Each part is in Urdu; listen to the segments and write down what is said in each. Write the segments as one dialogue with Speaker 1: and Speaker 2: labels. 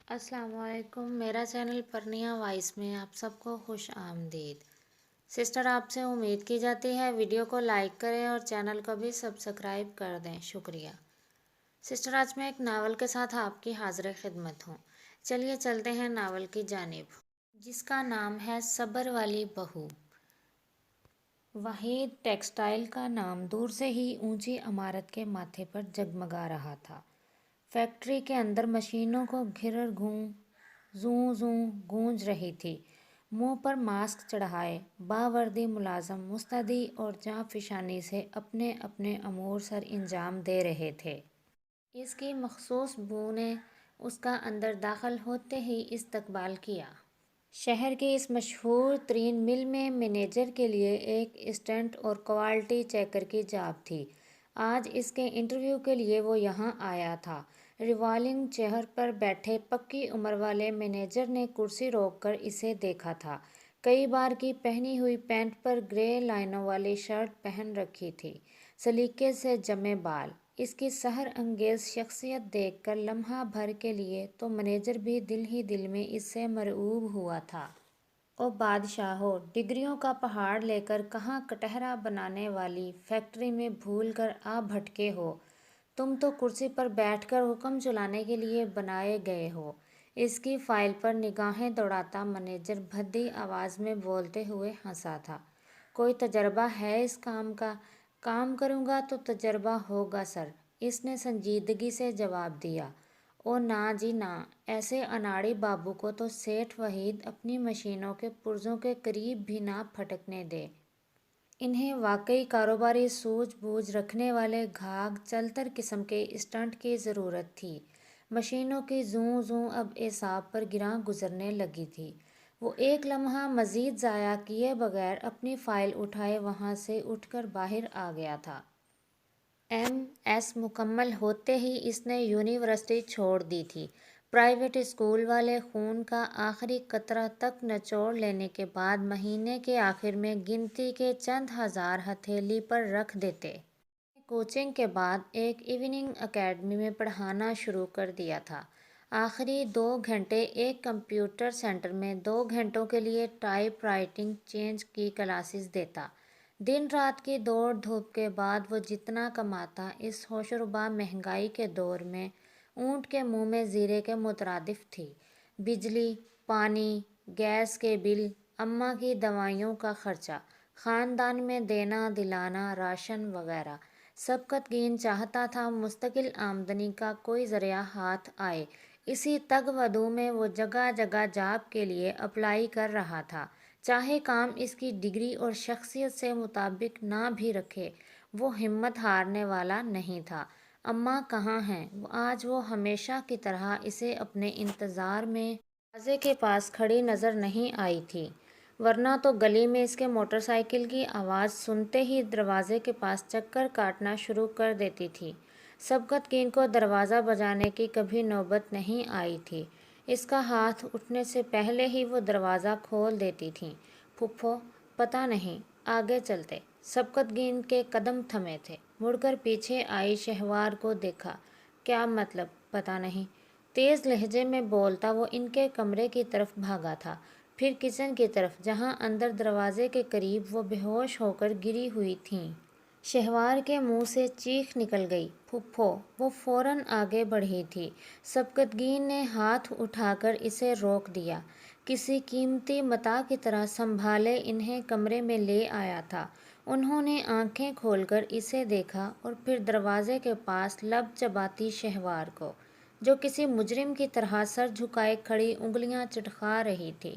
Speaker 1: السلام علیکم، میرا چینل پرنیا وائس میں آپ سب کو خوش آمدید۔ سسٹر، آپ سے امید کی جاتی ہے ویڈیو کو لائک کریں اور چینل کو بھی سبسکرائب کر دیں، شکریہ۔ سسٹر، آج میں ایک ناول کے ساتھ آپ کی حاضر خدمت ہوں۔ چلیے چلتے ہیں ناول کی جانب، جس کا نام ہے صبر والی بہو۔ وحید ٹیکسٹائل کا نام دور سے ہی اونچی عمارت کے ماتھے پر جگمگا رہا تھا۔ فیکٹری کے اندر مشینوں کو گھرر گھوں زوں زوں گونج رہی تھی۔ منہ پر ماسک چڑھائے باوردی ملازم مستعدی اور جاں فشانی سے اپنے اپنے امور سر انجام دے رہے تھے۔ اس کی مخصوص بو نے اس کا اندر داخل ہوتے ہی استقبال کیا۔ شہر کی اس مشہور ترین مل میں مینیجر کے لیے ایک اسسٹنٹ اور کوالٹی چیکر کی جاب تھی۔ آج اس کے انٹرویو کے لیے وہ یہاں آیا تھا۔ ریوالنگ چیئر پر بیٹھے پکی عمر والے مینیجر نے کرسی روک کر اسے دیکھا تھا۔ کئی بار کی پہنی ہوئی پینٹ پر گرے لائنوں والی شرٹ پہن رکھی تھی، سلیقے سے جمے بال۔ اس کی سحر انگیز شخصیت دیکھ کر لمحہ بھر کے لیے تو مینیجر بھی دل ہی دل میں اس سے مرعوب ہوا تھا۔ او بادشاہو، ڈگریوں کا پہاڑ لے کر کہاں کٹہرا بنانے والی فیکٹری میں بھول کر آ بھٹکے ہو؟ تم تو کرسی پر بیٹھ کر حکم چلانے کے لیے بنائے گئے ہو۔ اس کی فائل پر نگاہیں دوڑاتا مینیجر بھدی آواز میں بولتے ہوئے ہنسا تھا۔ کوئی تجربہ ہے اس کام کا؟ کام کروں گا تو تجربہ ہوگا سر، اس نے سنجیدگی سے جواب دیا۔ او نا جی نا، ایسے اناڑی بابو کو تو سیٹھ وحید اپنی مشینوں کے پرزوں کے قریب بھی نہ پھٹکنے دے۔ انہیں واقعی کاروباری سوجھ بوجھ رکھنے والے گھاگ چلتر قسم کے اسسٹنٹ کی ضرورت تھی۔ مشینوں کی زوں زوں اب اعصاب پر گراں گزرنے لگی تھی۔ وہ ایک لمحہ مزید ضائع کیے بغیر اپنی فائل اٹھائے وہاں سے اٹھ کر باہر آ گیا تھا۔ MS مکمل ہوتے ہی اس نے یونیورسٹی چھوڑ دی تھی۔ پرائیویٹ اسکول والے خون کا آخری قطرہ تک نچوڑ لینے کے بعد مہینے کے آخر میں گنتی کے چند ہزار ہتھیلی پر رکھ دیتے۔ کوچنگ کے بعد ایک ایوننگ اکیڈمی میں پڑھانا شروع کر دیا تھا۔ آخری 2 گھنٹے ایک کمپیوٹر سینٹر میں 2 گھنٹوں کے لیے ٹائپ رائٹنگ چینج کی کلاسز دیتا۔ دن رات کی دوڑ دھوپ کے بعد وہ جتنا کماتا اس ہوش و ربا مہنگائی کے دور میں اونٹ کے منہ میں زیرے کے مترادف تھی۔ بجلی، پانی، گیس کے بل، اماں کی دوائیوں کا خرچہ، خاندان میں دینا دلانا، راشن وغیرہ۔ سبکت چاہتا تھا مستقل آمدنی کا کوئی ذریعہ ہاتھ آئے۔ اسی تگ و دو میں وہ جگہ جگہ جاب کے لیے اپلائی کر رہا تھا، چاہے کام اس کی ڈگری اور شخصیت سے مطابق نہ بھی رکھے۔ وہ ہمت ہارنے والا نہیں تھا۔ اماں کہاں ہیں؟ آج وہ ہمیشہ کی طرح اسے اپنے انتظار میں دروازے کے پاس کھڑی نظر نہیں آئی تھی، ورنہ تو گلی میں اس کے موٹر سائیکل کی آواز سنتے ہی دروازے کے پاس چکر کاٹنا شروع کر دیتی تھی۔ سبکت کو دروازہ بجانے کی کبھی نوبت نہیں آئی تھی۔ اس کا ہاتھ اٹھنے سے پہلے ہی وہ دروازہ کھول دیتی تھیں۔ پھپھو، پتہ نہیں، آگے چلتے۔ سبکت کے قدم تھمے تھے۔ مڑ کر پیچھے آئی شہوار کو دیکھا۔ کیا مطلب؟ پتہ نہیں۔ تیز لہجے میں بولتا وہ ان کے کمرے کی طرف بھاگا تھا، پھر کچن کی طرف، جہاں اندر دروازے کے قریب وہ بے ہوش ہو کر گری ہوئی تھیں۔ شہوار کے منہ سے چیخ نکل گئی، پھپھو! وہ فوراً آگے بڑھی تھی۔ سبکت نے ہاتھ اٹھا کر اسے روک دیا۔ کسی قیمتی متاع کی طرح سنبھالے انہیں کمرے میں لے آیا تھا۔ انہوں نے آنکھیں کھول کر اسے دیکھا اور پھر دروازے کے پاس لب چباتی شہوار کو، جو کسی مجرم کی طرح سر جھکائے کھڑی انگلیاں چٹخا رہی تھی۔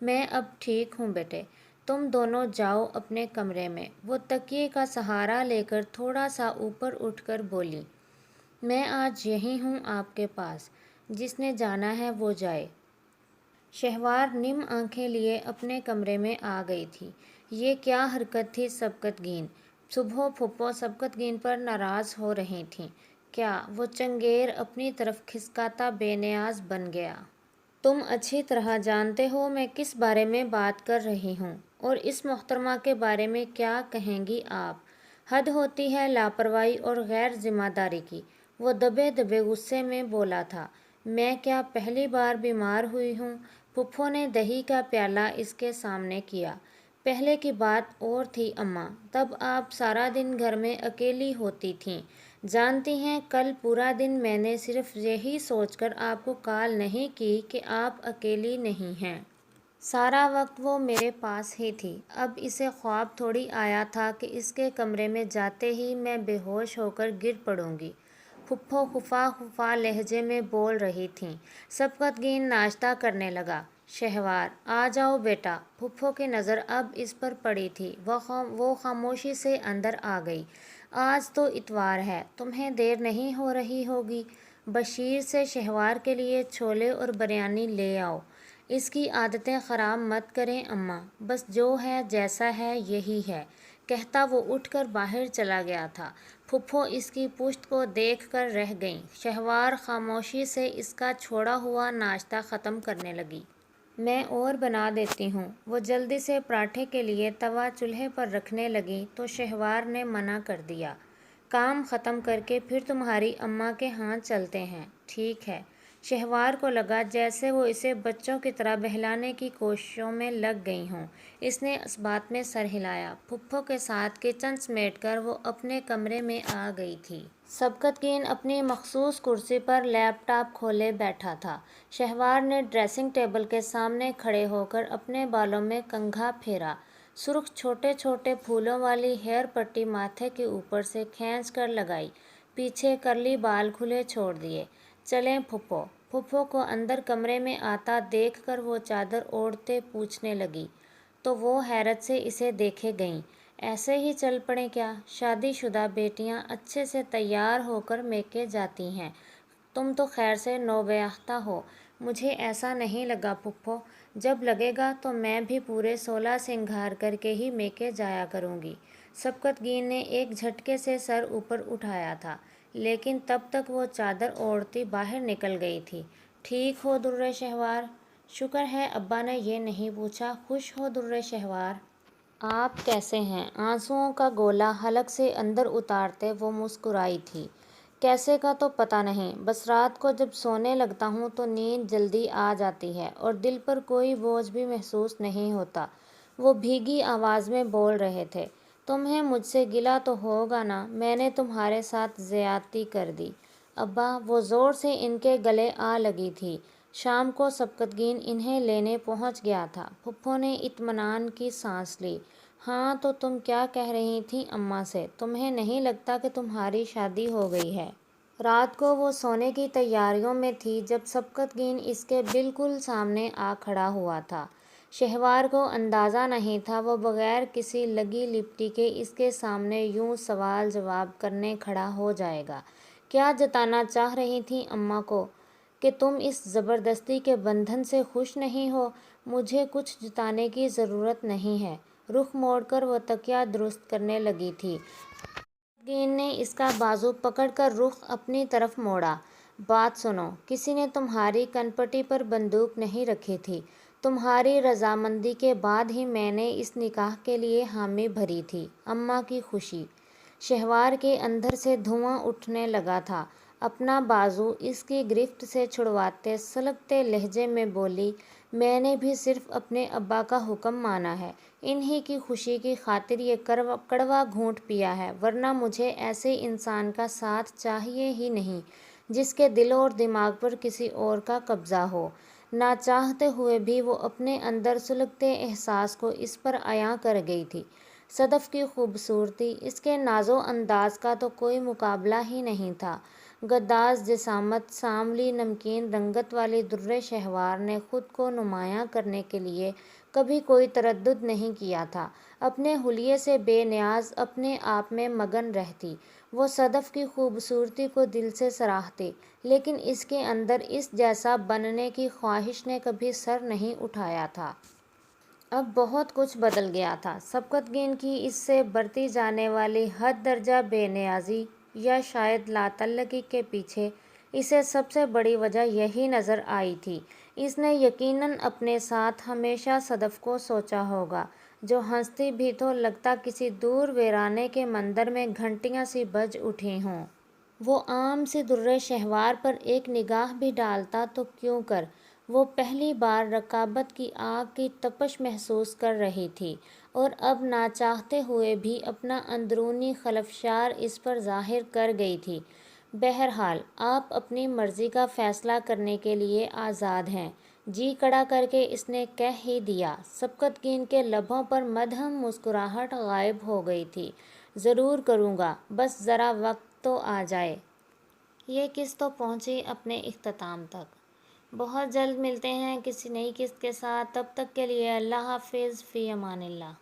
Speaker 1: میں اب ٹھیک ہوں بیٹے، تم دونوں جاؤ اپنے کمرے میں۔ وہ تکیے کا سہارا لے کر تھوڑا سا اوپر اٹھ کر بولی، میں آج یہیں ہوں آپ کے پاس، جس نے جانا ہے وہ جائے۔ شہوار نم آنکھیں لیے اپنے کمرے میں آ گئی تھی۔ یہ کیا حرکت تھی سبکت صبح پھپھو سبکت پر ناراض ہو رہی تھیں۔ کیا؟ وہ چنگیر اپنی طرف کھسکاتا بے نیاز بن گیا۔ تم اچھی طرح جانتے ہو میں کس بارے میں بات کر رہی ہوں، اور اس محترمہ کے بارے میں کیا کہیں گی آپ؟ حد ہوتی ہے لاپرواہی اور غیر ذمہ داری کی، وہ دبے دبے غصے میں بولا تھا۔ میں کیا پہلی بار بیمار ہوئی ہوں؟ پھپھو نے دہی کا پیالہ اس کے سامنے کیا۔ پہلے کی بات اور تھی اماں، تب آپ سارا دن گھر میں اکیلی ہوتی تھیں۔ جانتی ہیں کل پورا دن میں نے صرف یہی سوچ کر آپ کو کال نہیں کی کہ آپ اکیلی نہیں ہیں۔ سارا وقت وہ میرے پاس ہی تھی۔ اب اسے خواب تھوڑی آیا تھا کہ اس کے کمرے میں جاتے ہی میں بے ہوش ہو کر گر پڑوں گی۔ پھپھو خفا خفا لہجے میں بول رہی تھیں۔ سبکتگین ناشتہ کرنے لگا۔ شہوار، آ جاؤ بیٹا۔ پھپھو کی نظر اب اس پر پڑی تھی۔ وہ خاموشی سے اندر آ گئی۔ آج تو اتوار ہے، تمہیں دیر نہیں ہو رہی ہوگی؟ بشیر سے شہوار کے لیے چھولے اور بریانی لے آؤ۔ اس کی عادتیں خراب مت کریں اماں، بس جو ہے جیسا ہے یہی ہے، کہتا وہ اٹھ کر باہر چلا گیا تھا۔ پھپھو اس کی پشت کو دیکھ کر رہ گئیں۔ شہوار خاموشی سے اس کا چھوڑا ہوا ناشتہ ختم کرنے لگی۔ میں اور بنا دیتی ہوں۔ وہ جلدی سے پراٹھے کے لیے توا چولہے پر رکھنے لگی تو شہوار نے منع کر دیا۔ کام ختم کر کے پھر تمہاری اماں کے ہاں چلتے ہیں، ٹھیک ہے؟ شہوار کو لگا جیسے وہ اسے بچوں کی طرح بہلانے کی کوششوں میں لگ گئی ہوں۔ اس نے اس بات میں سر ہلایا۔ پھپھو کے ساتھ کچن سمیٹ کر وہ اپنے کمرے میں آ گئی تھی۔ سبکتگین اپنی مخصوص کرسی پر لیپ ٹاپ کھولے بیٹھا تھا۔ شہوار نے ڈریسنگ ٹیبل کے سامنے کھڑے ہو کر اپنے بالوں میں کنگھا پھیرا۔ سرخ چھوٹے چھوٹے پھولوں والی ہیئر پٹی ماتھے کے اوپر سے کھینچ کر لگائی، پیچھے کرلی بال کھلے چھوڑ دیے۔ چلیں پھپھو۔ پھپھو کو اندر کمرے میں آتا دیکھ کر وہ چادر اوڑھتے پوچھنے لگی تو وہ حیرت سے اسے دیکھے گئیں۔ ایسے ہی چل پڑیں کیا؟ شادی شدہ بیٹیاں اچھے سے تیار ہو کر میکے جاتی ہیں، تم تو خیر سے نوبیاختہ ہو۔ مجھے ایسا نہیں لگا پھپھو، جب لگے گا تو میں بھی پورے 16 سنگھار کر کے ہی میکے جایا کروں گی۔ سبکتگین نے ایک جھٹکے سے سر اوپر اٹھایا تھا، لیکن تب تک وہ چادر اوڑھتی باہر نکل گئی تھی۔ ٹھیک ہو درِ شہوار؟ شکر ہے ابا نے یہ نہیں پوچھا۔ خوش ہو درِ شہوار؟ آپ کیسے ہیں؟ آنسوؤں کا گولا حلق سے اندر اتارتے وہ مسکرائی تھی۔ کیسے کا تو پتہ نہیں، بس رات کو جب سونے لگتا ہوں تو نیند جلدی آ جاتی ہے اور دل پر کوئی بوجھ بھی محسوس نہیں ہوتا۔ وہ بھیگی آواز میں بول رہے تھے۔ تمہیں مجھ سے گلہ تو ہوگا نا، میں نے تمہارے ساتھ زیادتی کر دی۔ ابا، وہ زور سے ان کے گلے آ لگی تھی۔ شام کو سبکتگین انہیں لینے پہنچ گیا تھا۔ پھپھو نے اطمینان کی سانس لی۔ ہاں تو تم کیا کہہ رہی تھیں اماں سے؟ تمہیں نہیں لگتا کہ تمہاری شادی ہو گئی ہے؟ رات کو وہ سونے کی تیاریوں میں تھی جب سبکتگین اس کے بالکل سامنے آ کھڑا ہوا تھا۔ شہوار کو اندازہ نہیں تھا وہ بغیر کسی لگی لپٹی کے اس کے سامنے یوں سوال جواب کرنے کھڑا ہو جائے گا۔ کیا جتانا چاہ رہی تھیں اماں کو کہ تم اس زبردستی کے بندھن سے خوش نہیں ہو؟ مجھے کچھ جتانے کی ضرورت نہیں ہے۔ رخ موڑ کر وہ تکیہ درست کرنے لگی تھی۔ سبکتگین نے اس کا بازو پکڑ کر رخ اپنی طرف موڑا۔ بات سنو، کسی نے تمہاری کنپٹی پر بندوق نہیں رکھی تھی۔ تمہاری رضامندی کے بعد ہی میں نے اس نکاح کے لیے حامی بھری تھی۔ اماں کی خوشی۔ شہوار کے اندر سے دھواں اٹھنے لگا تھا۔ اپنا بازو اس کی گرفت سے چھڑواتے سلگتے لہجے میں بولی، میں نے بھی صرف اپنے ابا کا حکم مانا ہے، انہی کی خوشی کی خاطر یہ کڑوا گھونٹ پیا ہے، ورنہ مجھے ایسے انسان کا ساتھ چاہیے ہی نہیں جس کے دل اور دماغ پر کسی اور کا قبضہ ہو۔ نہ چاہتے ہوئے بھی وہ اپنے اندر سلگتے احساس کو اس پر عیاں کر گئی تھی۔ صدف کی خوبصورتی، اس کے ناز و انداز کا تو کوئی مقابلہ ہی نہیں تھا۔ گداز جسامت، سانولی نمکین رنگت والی درِ شہوار نے خود کو نمایاں کرنے کے لیے کبھی کوئی تردد نہیں کیا تھا۔ اپنے حلیے سے بے نیاز، اپنے آپ میں مگن رہتی، وہ صدف کی خوبصورتی کو دل سے سراہتی، لیکن اس کے اندر اس جیسا بننے کی خواہش نے کبھی سر نہیں اٹھایا تھا۔ اب بہت کچھ بدل گیا تھا۔ سبکتگین کی اس سے برتی جانے والی حد درجہ بے نیازی یا شاید لا تعلقی کے پیچھے اسے سب سے بڑی وجہ یہی نظر آئی تھی۔ اس نے یقیناً اپنے ساتھ ہمیشہ صدف کو سوچا ہوگا، جو ہنستی بھی تو لگتا کسی دور ویرانے کے مندر میں گھنٹیاں سی بج اٹھی ہوں۔ وہ عام سے درِ شہوار پر ایک نگاہ بھی ڈالتا تو کیوں کر، وہ پہلی بار رقابت کی آگ کی تپش محسوس کر رہی تھی، اور اب ناچاہتے ہوئے بھی اپنا اندرونی خلفشار اس پر ظاہر کر گئی تھی۔ بہرحال آپ اپنی مرضی کا فیصلہ کرنے کے لیے آزاد ہیں، جی کڑا کر کے اس نے کہہ ہی دیا۔ سبکتگین کے لبوں پر مدھم مسکراہٹ غائب ہو گئی تھی۔ ضرور کروں گا، بس ذرا وقت تو آ جائے۔ یہ قسط تو پہنچی اپنے اختتام تک۔ بہت جلد ملتے ہیں کسی نئی قسط کے ساتھ، تب تک کے لیے اللہ حافظ، فی امان اللہ۔